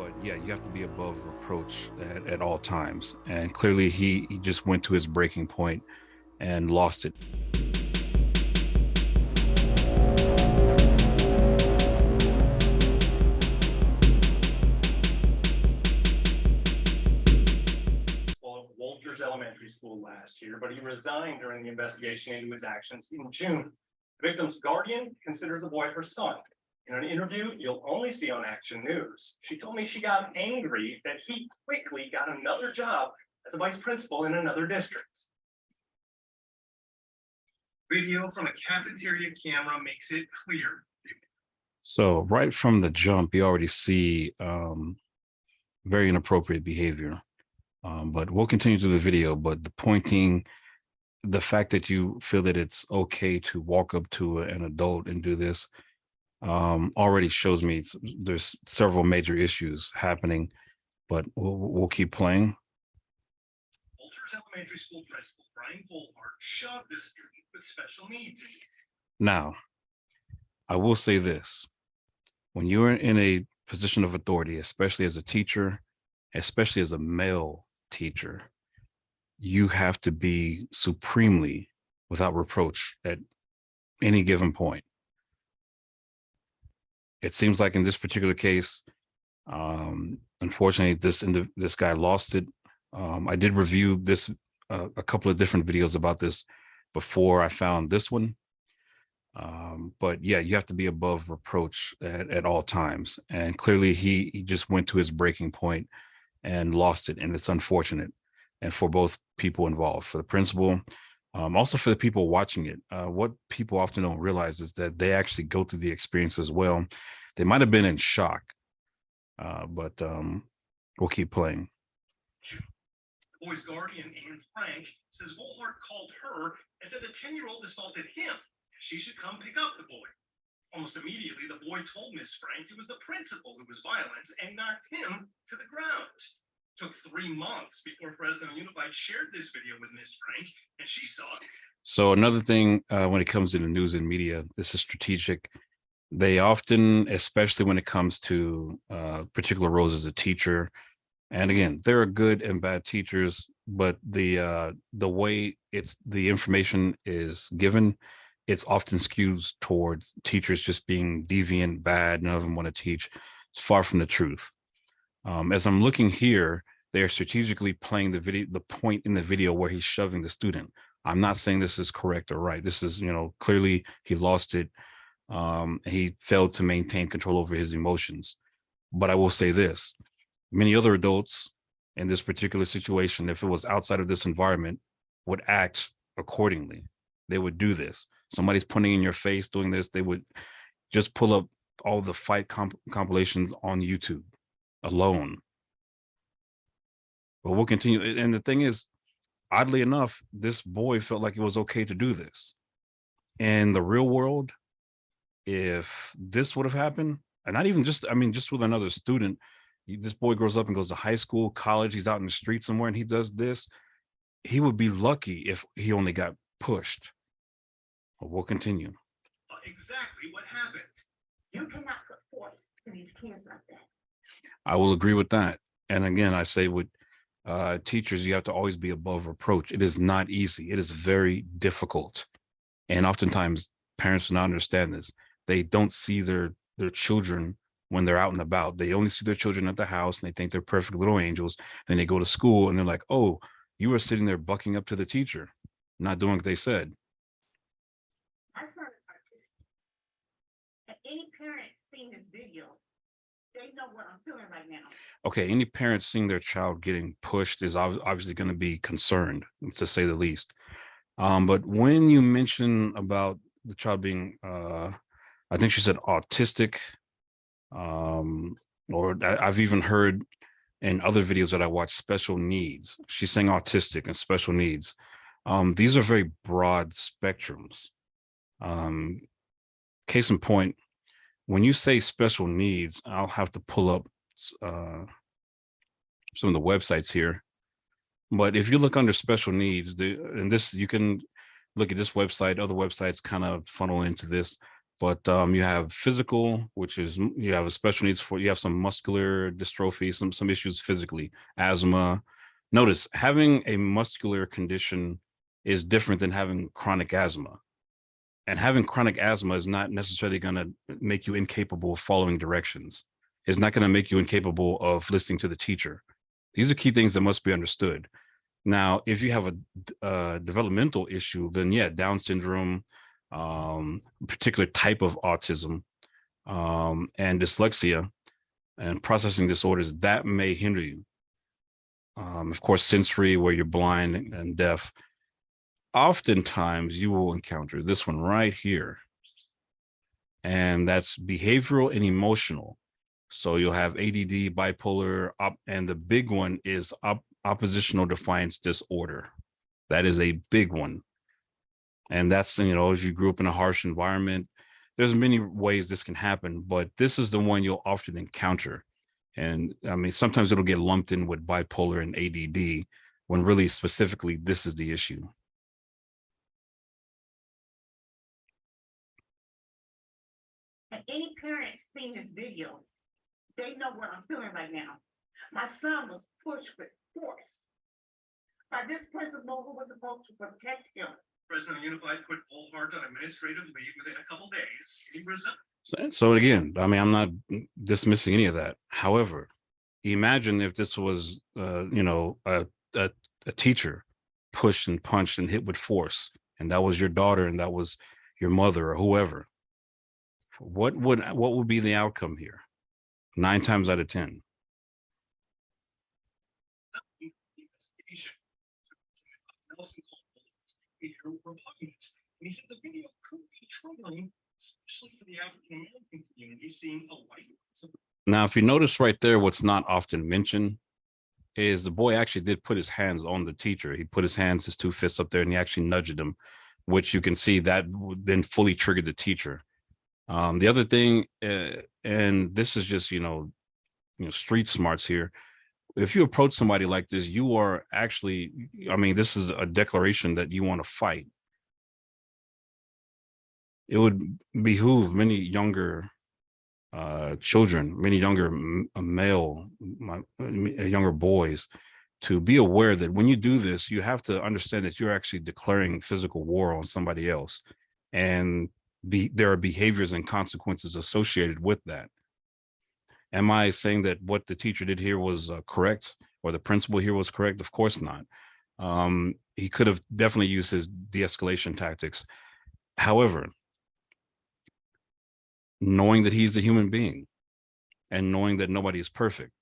But yeah, you have to be above reproach at all times. And clearly he just went to his breaking point and lost it. Walters Elementary School last year, but he resigned during the investigation into his actions in June. The victim's guardian considers the boy her son. In an interview you'll only see on Action News, she told me she got angry that he quickly got another job as a vice principal in another district. Video from a cafeteria camera makes it clear. So right from the jump, you already see very inappropriate behavior. But we'll continue to the video. But the fact that you feel that it's okay to walk up to an adult and do this already shows me there's several major issues happening. But we'll keep playing. Walters Elementary School principal Brian Volhart shoved a student with special needs. Now, I will say this: when you're in a position of authority, especially as a teacher, especially as a male teacher, you have to be supremely without reproach at any given point. It seems like in this particular case, unfortunately, this guy lost it. I did review this a couple of different videos about this before I found this one. But yeah, you have to be above reproach at all times. And clearly he just went to his breaking point and lost it. And it's unfortunate. And for both people involved, for the principal, also for the people watching it. What people often don't realize is that they actually go through the experience as well. They might have been in shock, but we'll keep playing. The boy's guardian, Anne Frank, says Volhart called her and said the 10-year-old assaulted him. She should come pick up the boy. Almost immediately, the boy told Miss Frank it was the principal who was violent and knocked him to the ground. It took 3 months before Fresno Unified shared this video with Miss Frank, and she saw it. So another thing, when it comes to the news and media, this is strategic. They often, especially when it comes to particular roles as a teacher, and again, there are good and bad teachers, but the way the information is given, it's often skews towards teachers just being deviant, bad, none of them want to teach. It's far from the truth. As I'm looking here, they're strategically playing the point in the video where he's shoving the student. I'm not saying this is correct or right. This is, clearly he lost it. He failed to maintain control over his emotions. But I will say this: many other adults in this particular situation, if it was outside of this environment, would act accordingly. They would do this. Somebody's punching in your face doing this, they would just pull up all the fight compilations on YouTube alone. But we'll continue. And the thing is, oddly enough, this boy felt like it was okay to do this. In the real world, if this would have happened, and not even just, just with another student, this boy grows up and goes to high school, college, he's out in the street somewhere and he does this, he would be lucky if he only got pushed. But we'll continue. Exactly what happened. You cannot put force to these kids like that. I will agree with that. And again, I say with teachers, you have to always be above reproach. It is not easy. It is very difficult. And oftentimes parents do not understand this. They don't see their children when they're out and about. They only see their children at the house and they think they're perfect little angels. Then they go to school and they're like, oh, you were sitting there bucking up to the teacher, not doing what they said. My son is autistic. And any parent seeing this video, they know what I'm feeling right now. Okay, any parent seeing their child getting pushed is obviously going to be concerned, to say the least. But when you mention about the child being, I think she said autistic, or I've even heard in other videos that I watch, special needs. She's saying autistic and special needs. These are very broad spectrums. Case in point, when you say special needs, I'll have to pull up some of the websites here. But if you look under special needs, and this, you can look at this website, other websites kind of funnel into this. But you have physical, which is you have a special needs for you have some muscular dystrophy, some issues physically, asthma. Notice having a muscular condition is different than having chronic asthma. And having chronic asthma is not necessarily going to make you incapable of following directions. It's not going to make you incapable of listening to the teacher. These are key things that must be understood. Now, if you have a developmental issue, then yeah, Down syndrome, particular type of autism, and dyslexia and processing disorders, that may hinder you. Of course, sensory, where you're blind and deaf. Oftentimes, you will encounter this one right here, and that's behavioral and emotional. So you'll have ADD, bipolar, and the big one is oppositional defiance disorder. That is a big one. And that's, if you grew up in a harsh environment, there's many ways this can happen, but this is the one you'll often encounter. And I mean, sometimes it'll get lumped in with bipolar and ADD when really specifically this is the issue. And any parent seeing this video, they know what I'm feeling right now. My son was pushed with force by this principal who was supposed to protect him. President Unified put Bullhart on administrative leave within a couple days. He resigned. So again, I mean, I'm not dismissing any of that. However, imagine if this was, a teacher pushed and punched and hit with force, and that was your daughter, and that was your mother or whoever. What would be the outcome here? 9 times out of 10. Investigation. Nelson called Bullhart's behavior repugnant, and he said the video could be troubling, especially for the African American community, seeing a white. Now, if you notice right there, what's not often mentioned is the boy actually did put his hands on the teacher. He put his 2 fists up there, and he actually nudged him, which you can see that then fully triggered the teacher. The other thing, and this is just, street smarts here. If you approach somebody like this, you are actually, I mean, this is a declaration that you want to fight. It would behoove many younger children, many younger younger boys, to be aware that when you do this, you have to understand that you're actually declaring physical war on somebody else. And there are behaviors and consequences associated with that. Am I saying that what the teacher did here was correct, or the principal here was correct? Of course not. He could have definitely used his de-escalation tactics. However, knowing that he's a human being and knowing that nobody is perfect,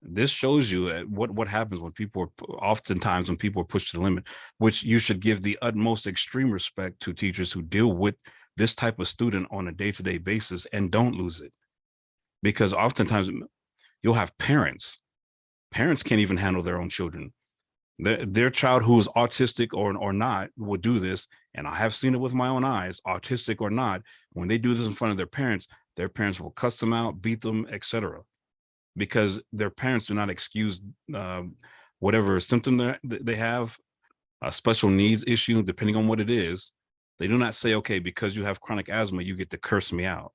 this shows you what happens when people are pushed to the limit, which you should give the utmost extreme respect to teachers who deal with this type of student on a day-to-day basis and don't lose it. Because oftentimes you'll have parents can't even handle their own children. Their child who is autistic or not will do this. And I have seen it with my own eyes, autistic or not. When they do this in front of their parents will cuss them out, beat them, etc. Because their parents do not excuse whatever symptom they have, a special needs issue, depending on what it is. They do not say, okay, because you have chronic asthma, you get to curse me out.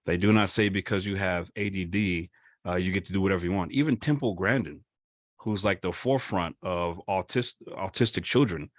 They do not say because you have ADD, you get to do whatever you want. Even Temple Grandin, who's like the forefront of autistic children,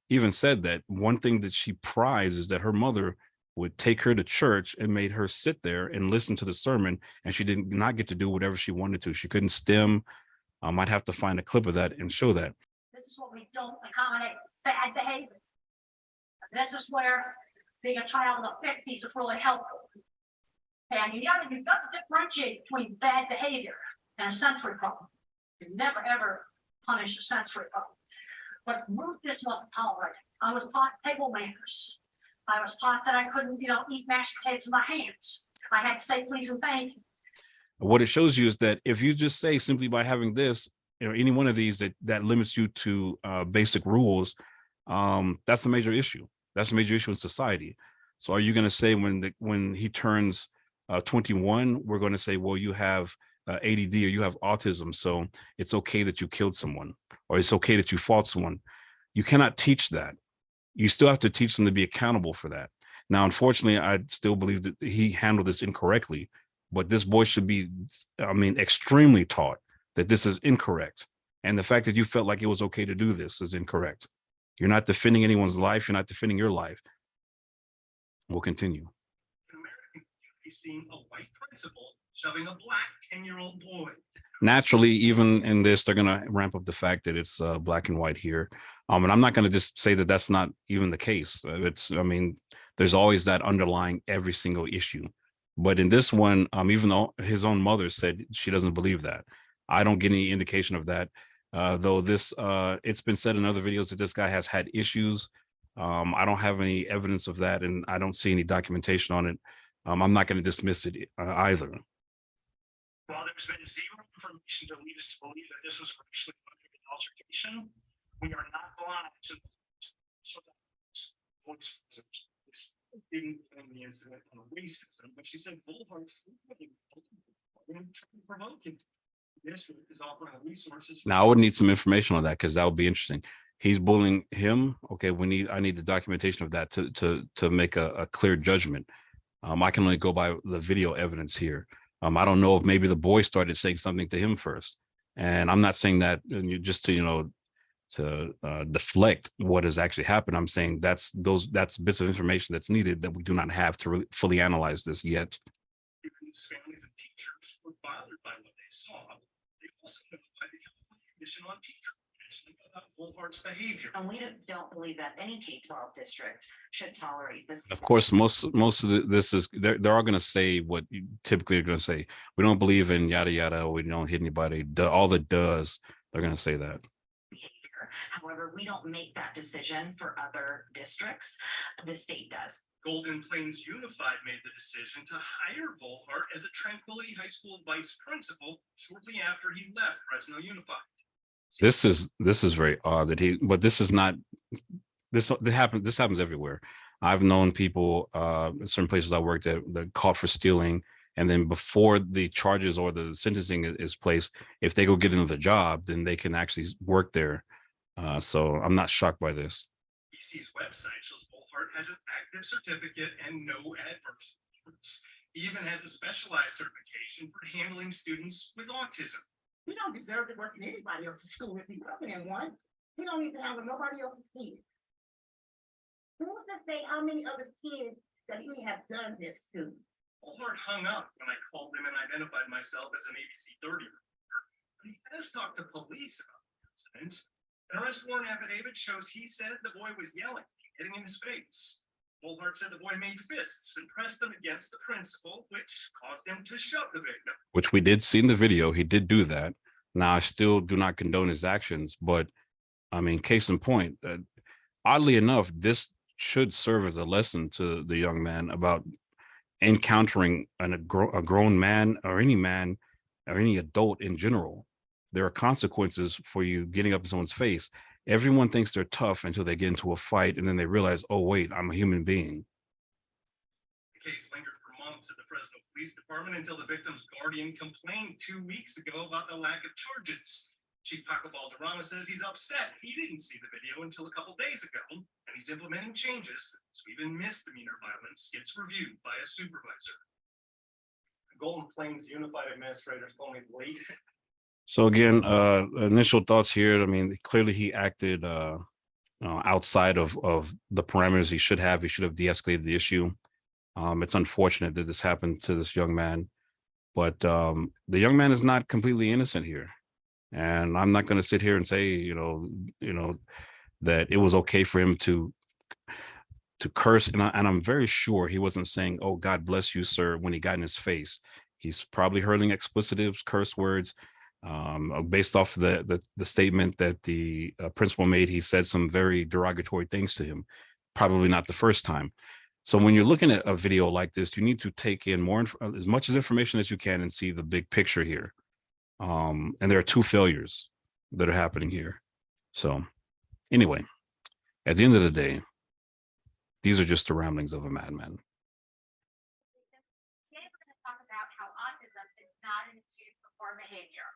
even said that one thing that she prizes is that her mother would take her to church and made her sit there and listen to the sermon, and she did not get to do whatever she wanted to. She couldn't stem. I might have to find a clip of that and show that. This is what we don't accommodate bad behavior. This is where being a child of the 50s is really helpful. And you've got to differentiate between bad behavior and a sensory problem. You never ever punish a sensory problem. But rudeness wasn't tolerated. I was taught table manners. I was taught that I couldn't, eat mashed potatoes in my hands. I had to say please and thank you. What it shows you is that if you just say simply by having this, any one of these that limits you to basic rules, that's a major issue. That's a major issue in society. So are you going to say when he turns 21, we're going to say, well, you have ADD or you have autism, so it's okay that you killed someone, or it's okay that you fought someone? You cannot teach that. You still have to teach them to be accountable for that. Now, unfortunately, I still believe that he handled this incorrectly, but this boy should be, I mean, extremely taught that this is incorrect. And the fact that you felt like it was okay to do this is incorrect. You're not defending anyone's life. You're not defending your life. We'll continue. An American community seeing a white principal shoving a black 10-year-old boy. Naturally, even in this, they're going to ramp up the fact that it's black and white here. And I'm not going to just say that that's not even the case. I mean, there's always that underlying every single issue. But in this one, even though his own mother said she doesn't believe that, I don't get any indication of that. Though it's been said in other videos that this guy has had issues. I don't have any evidence of that, and I don't see any documentation on it. I'm not going to dismiss it either. While there's been zero information to lead us to believe that this was racially motivated altercation, we are not blind to the didn't blame the incident on racism, but she said Bullhart provoke him. The district is offering resources. Now I would need some information on that because that would be interesting. He's bullying him. Okay, I need the documentation of that to make a clear judgment. I can only go by the video evidence here. I don't know if maybe the boy started saying something to him first, and I'm not saying that just to deflect what has actually happened. I'm saying that's bits of information that's needed that we do not have to really fully analyze this yet. Students, families, and teachers were bothered by what they saw. They also notified the Commission on Teacher Protection about Bullhart's behavior. And we don't believe that any K-12 district should tolerate this. Of course, most of this is they're all going to say what you typically are going to say. We don't believe in yada yada. We don't hit anybody. All the does. They're going to say that. Behavior. However, we don't make that decision for other districts. The state does. Golden Plains Unified made the decision to hire Bullhart as a Tranquility High School vice principal shortly after he left Fresno Unified. This is very odd that but this is not this happens everywhere. I've known people in certain places I worked at that caught for stealing, and then before the charges or the sentencing is placed, if they go get another job, then they can actually work there. So I'm not shocked by this. BC's website shows Bullhart has an active certificate and no adverse reports. He even has a specialized certification for handling students with autism. He don't deserve to work in anybody else's school if he's working in one. He don't need to handle nobody else's kids. Who's to say how many other kids that he has done this to? Bullhart hung up when I called him and identified myself as an ABC 30 reporter. But he has talked to police about the incident. An arrest warrant affidavit shows he said the boy was yelling, hitting in his face. Bullhart said the boy made fists and pressed them against the principal, which caused him to shove the victim. Which we did see in the video. He did do that. Now, I still do not condone his actions, but I mean, case in point, oddly enough, this should serve as a lesson to the young man about encountering a grown man or any adult in general. There are consequences for you getting up in someone's face. Everyone thinks they're tough until they get into a fight, and then they realize, oh, wait, I'm a human being. The case lingered for months at the Fresno Police Department until the victim's guardian complained 2 weeks ago about the lack of charges. Chief Paco Valderrama says he's upset he didn't see the video until a couple days ago, and he's implementing changes so even misdemeanor violence gets reviewed by a supervisor. The Golden Plains Unified Administrators told me late. So again, initial thoughts here. I mean, clearly he acted outside of the parameters he should have. He should have de-escalated the issue. It's unfortunate that this happened to this young man, but the young man is not completely innocent here. And I'm not going to sit here and say, you know, that it was okay for him to curse. And I'm very sure he wasn't saying, "Oh, God bless you, sir," when he got in his face. He's probably hurling explicitives, curse words. Based off the statement that the principal made, he said some very derogatory things to him, probably not the first time. So when you're looking at a video like this, you need to take in as much information as you can and see the big picture here. And there are two failures that are happening here. So anyway, at the end of the day, these are just the ramblings of a madman. Today we're going to talk about how autism is not an excuse for poor behavior.